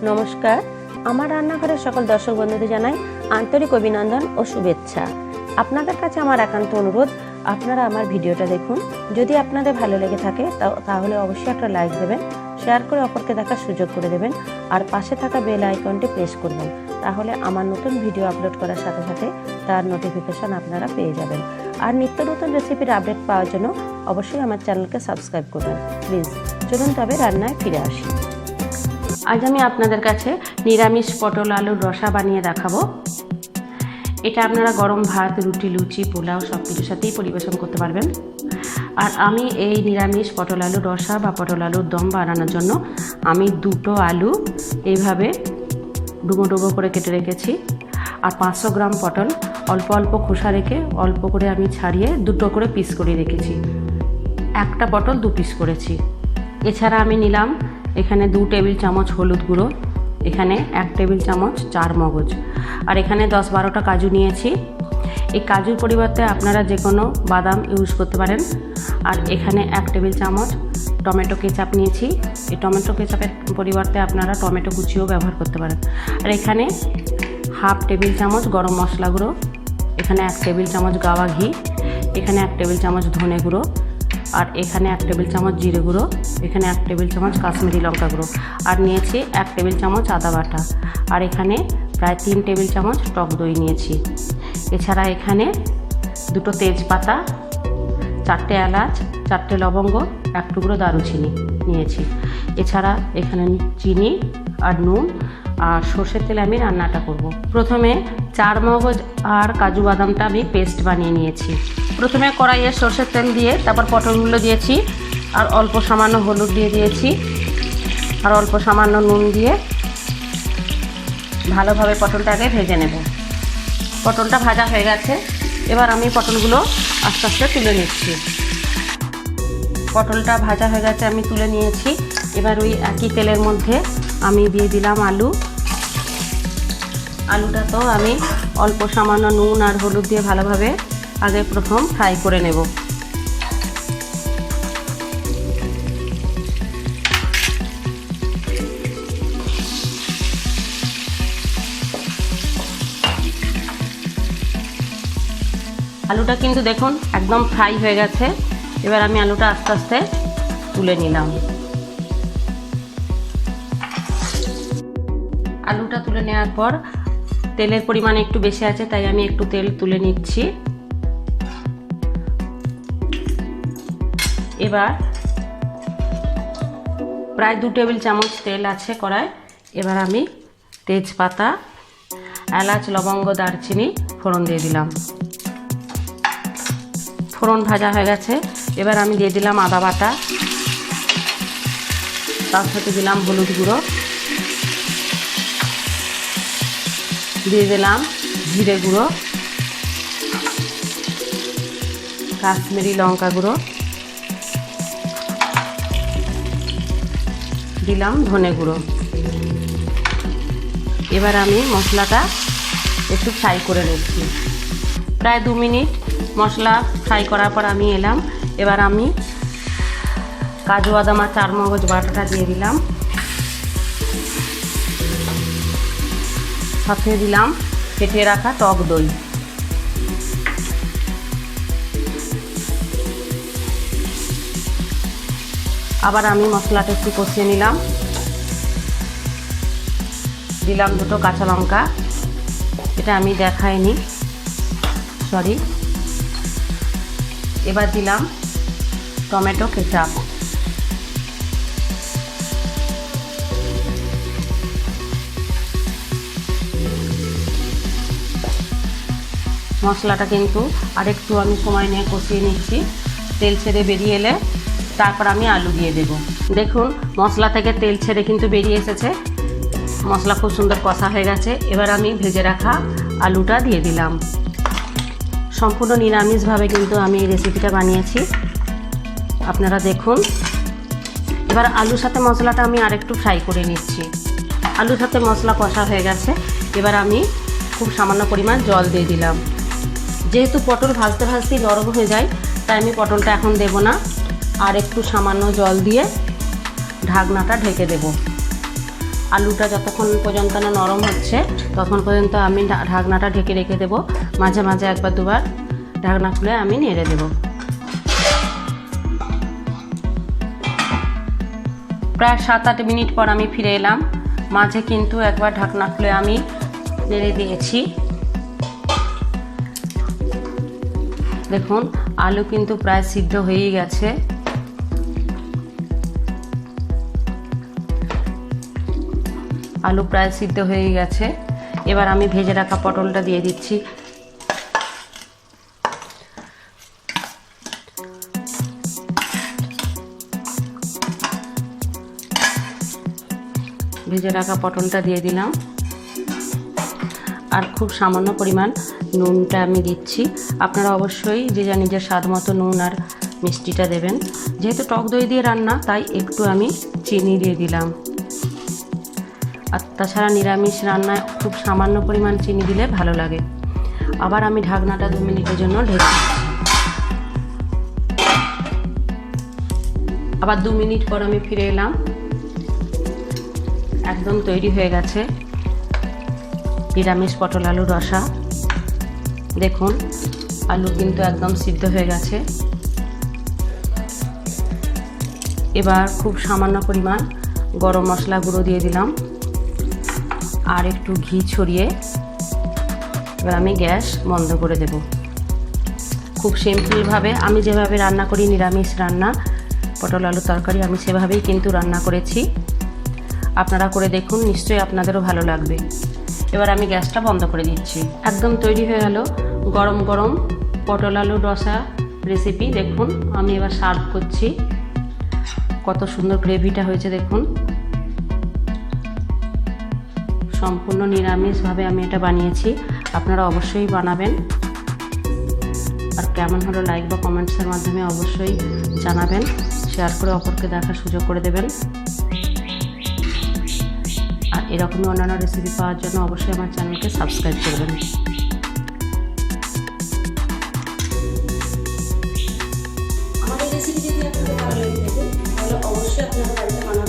নমস্কার, আমার রান্নাঘরের সকল দর্শক বন্ধুদের জানাই আন্তরিক অভিনন্দন ও শুভেচ্ছা। আপনাদের কাছে আমার একান্ত অনুরোধ, আপনারা আমার ভিডিওটা দেখুন। যদি আপনাদের ভালো লেগে থাকে তাহলে অবশ্যই একটা লাইক দেবেন, শেয়ার করে অপরকে দেখার সুযোগ করে দেবেন, আর পাশে থাকা বেল আইকনটি প্রেস করবেন। তাহলে আমার নতুন ভিডিও আপলোড করার সাথে সাথে তার নোটিফিকেশান আপনারা পেয়ে যাবেন। আর নিত্য নতুন রেসিপির আপডেট পাওয়ার জন্য অবশ্যই আমার চ্যানেলকে সাবস্ক্রাইব করবেন প্লিজ। চলুন তবে রান্নায় ফিরে আসি। আজ আমি আপনাদের কাছে নিরামিষ পটল আলুর রসা বানিয়ে দেখাবো। এটা আপনারা গরম ভাত, রুটি, লুচি, পোলাও সব কিছুর সাথেই পরিবেশন করতে পারবেন। আর আমি এই নিরামিষ পটল আলুর রসা বা পটল আলুর দম বানানোর জন্য আমি দুটো আলু এইভাবে ডুবো ডুবো করে কেটে রেখেছি। আর 500 গ্রাম পটল অল্প অল্প খোসা রেখে অল্প করে আমি ছাড়িয়ে দুটো করে পিস করে রেখেছি। একটা পটল 2 পিস করেছি। এছাড়া আমি নিলাম এখানে 2 টেবিল চামচ হলুদ গুঁড়ো, এখানে 1 টেবিল চামচ চার মগজ, আর এখানে 10-12টা কাজু নিয়েছি। এই কাজুর পরিবর্তে আপনারা যে কোনো বাদাম ইউজ করতে পারেন। আর এখানে 1 টেবিল চামচ টমেটো কেচাপ নিয়েছি। এই টমেটো কেচাপের পরিবর্তে আপনারা টমেটো কুচিও ব্যবহার করতে পারেন। আর এখানে 1/2 টেবিল চামচ গরম মশলা গুঁড়ো, এখানে 1 টেবিল চামচ গাওয়া ঘি, এখানে 1 টেবিল চামচ ধনে গুঁড়ো, আর এখানে 1 টেবিল চামচ জিরে গুঁড়ো, এখানে 1 টেবিল চামচ কাশ্মীরি লঙ্কা গুঁড়ো, আর নিয়েছি 1 টেবিল চামচ আদা বাটা, আর এখানে প্রায় 3 টেবিল চামচ টক দই নিয়েছি। এছাড়া এখানে 2টো তেজপাতা, 4টে এলাচ, 4টে লবঙ্গ, 1 টুকরো দারুচিনি নিয়েছি। এছাড়া এখানে চিনি আর নুন আর সর্ষের তেলে আমি রান্নাটা করব। প্রথমে চার মগজ আর কাজু বাদামটা আমি পেস্ট বানিয়ে নিয়েছি। প্রথমে কড়াইয়ে সর্ষের তেল দিয়ে তারপর পটলগুলো দিয়েছি, আর অল্প সামান্য হলুদ দিয়ে দিয়েছি, আর অল্প সামান্য নুন দিয়ে ভালোভাবে পটলটাকে ভেজে নেব। পটলটা ভাজা হয়ে গেছে, এবার আমি পটলগুলো আস্তে আস্তে তুলে নিচ্ছি। পটলটা ভাজা হয়ে গেছে, আমি তুলে নিয়েছি। এবার ওই একই তেলের মধ্যে আমি দিয়ে দিলাম আলু। আলুটা তো আমি অল্প সামান্য নুন আর হলুদ দিয়ে ভালোভাবে আগে প্রথম ফ্রাই করে নেব। আলুটা কিন্তু দেখুন একদম ফ্রাই হয়ে গেছে। এবার আমি আলুটা আস্তে আস্তে তুলে নিলাম। আলুটা তুলে নেওয়ার পর তেলের পরিমাণ একটু বেশি আছে, তাই আমি একটু তেল তুলে নিচ্ছি। এবার প্রায় 2 টেবিল চামচ তেল আছে কড়ায়। এবার আমি তেজপাতা, এলাচ, লবঙ্গ, দারচিনি ফোড়ন দিয়ে দিলাম। ফোড়ন ভাজা হয়ে গেছে, এবার আমি দিয়ে দিলাম আদা বাটা, তার সাথে দিলাম হলুদ গুঁড়ো, দিয়ে দিলাম জিরে গুঁড়ো, কাশ্মীরি লঙ্কা গুঁড়ো, দিলাম ধনে গুঁড়ো। এবার আমি মশলাটা একটু ফ্রাই করে নিচ্ছি। প্রায় 2 মিনিট মশলা ফ্রাই করার পর আমি এলাম। এবার আমি কাজু বাদাম আর চার মগজ বাটাটা দিয়ে দিলাম, সাথে দিলাম ফেটিয়ে রাখা টক দই। আবার আমি মশলাটা একটু কষিয়ে নিলাম। দিলাম 2টো কাঁচা লঙ্কা, এটা আমি দেখাইনি, সরি। এবার দিলাম টমেটো কেচাপ। মশলাটা কিন্তু আরেকটু আমি সময় নিয়ে কষিয়ে নিচ্ছি। তেল ছেড়ে বেরিয়ে এলে তারপর আমি আলু দিয়ে দেব। দেখুন মশলা থেকে তেল ছেড়ে কিন্তু বেরিয়ে এসেছে, মশলা খুব সুন্দর কষা হয়ে গেছে। এবার আমি ভেজে রাখা আলুটা দিয়ে দিলাম। সম্পূর্ণ নিরামিষভাবে কিন্তু আমি এই রেসিপিটা বানিয়েছি, আপনারা দেখুন। এবার আলুর সাথে মশলাটা আমি আরেকটু ফ্রাই করে নিচ্ছি। আলুর সাথে মশলা কষা হয়ে গেছে, এবার আমি খুব সামান্য পরিমাণ জল দিয়ে দিলাম। যেহেতু পটল ভাজতে ভাজতেই নরম হয়ে যায়, তাই আমি পটলটা এখন দেব না, আর একটু সামান্য জল দিয়ে ঢাকনাটা ঢেকে দেব। আলুটা যতক্ষণ পর্যন্ত না নরম হচ্ছে ততক্ষণ পর্যন্ত আমি ঢাকনাটা ঢেকে রেখে দেব। মাঝে মাঝে একবার দুবার ঢাকনা খুলে আমি নেড়ে দেব। প্রায় 7-8 মিনিট পর আমি ফিরে এলাম। মাঝে কিন্তু একবার ঢাকনা খুলে আমি নেড়ে দিয়েছি। দেখুন আলু কিন্তু প্রায় সিদ্ধ হয়েই গেছে। আলু প্রায় সিদ্ধ হয়ে গেছে। এবার আমি ভেজে রাখা পটলটা দিয়ে দিচ্ছি। ভেজে রাখা পটলটা দিয়ে দিলাম। আর খুব সামান্য পরিমাণ নুনটা আমি দিচ্ছি। আপনারা অবশ্যই যে যা নিজের স্বাদ মতো নুন আর মিষ্টিটা দেবেন। যেহেতু টক দই দিয়ে রান্না তাই একটু আমি চিনি দিয়ে দিলাম। আর তাছাড়া নিরামিষ রান্নায় খুব সামান্য পরিমাণ চিনি দিলে ভালো লাগে। আবার আমি ঢাকনাটা 2 মিনিটের জন্য ঢেকে আবার 2 মিনিট পর আমি ফিরে এলাম। একদম তৈরি হয়ে গেছে নিরামিষ পটল আলু রসা। দেখুন আলু কিন্তু একদম সিদ্ধ হয়ে গেছে। এবার খুব সামান্য পরিমাণ গরম মশলা গুঁড়ো দিয়ে দিলাম আর একটু ঘি ছড়িয়ে এবার আমি গ্যাস বন্ধ করে দেব। খুব সিম্পলভাবে আমি যেভাবে রান্না করি নিরামিষ রান্না পটল আলু তরকারি আমি সেভাবেই কিন্তু রান্না করেছি। আপনারা করে দেখুন, নিশ্চয়ই আপনাদেরও ভালো লাগবে। এবার আমি গ্যাসটা বন্ধ করে দিচ্ছি। একদম তৈরি হয়ে গেল গরম গরম পটল আলু রসা রেসিপি। দেখুন আমি এবার সার্ভ করছি। কত সুন্দর গ্রেভিটা হয়েছে দেখুন। সম্পূর্ণ নিরামিষভাবে আমি এটা বানিয়েছি। আপনারা অবশ্যই বানাবেন। আর কেমন হলো লাইক বা কমেন্টসের মাধ্যমে অবশ্যই জানাবেন। শেয়ার করে অপরকে দেখার সুযোগ করে দেবেন। আর এরকমই অন্যান্য রেসিপি পাওয়ার জন্য অবশ্যই আমার চ্যানেলকে সাবস্ক্রাইব করবেন। আমার এই রেসিপি যদি আপনাদের ভালো লেগে থাকে তাহলে অবশ্যই আপনারা বাড়িতে বানাবেন।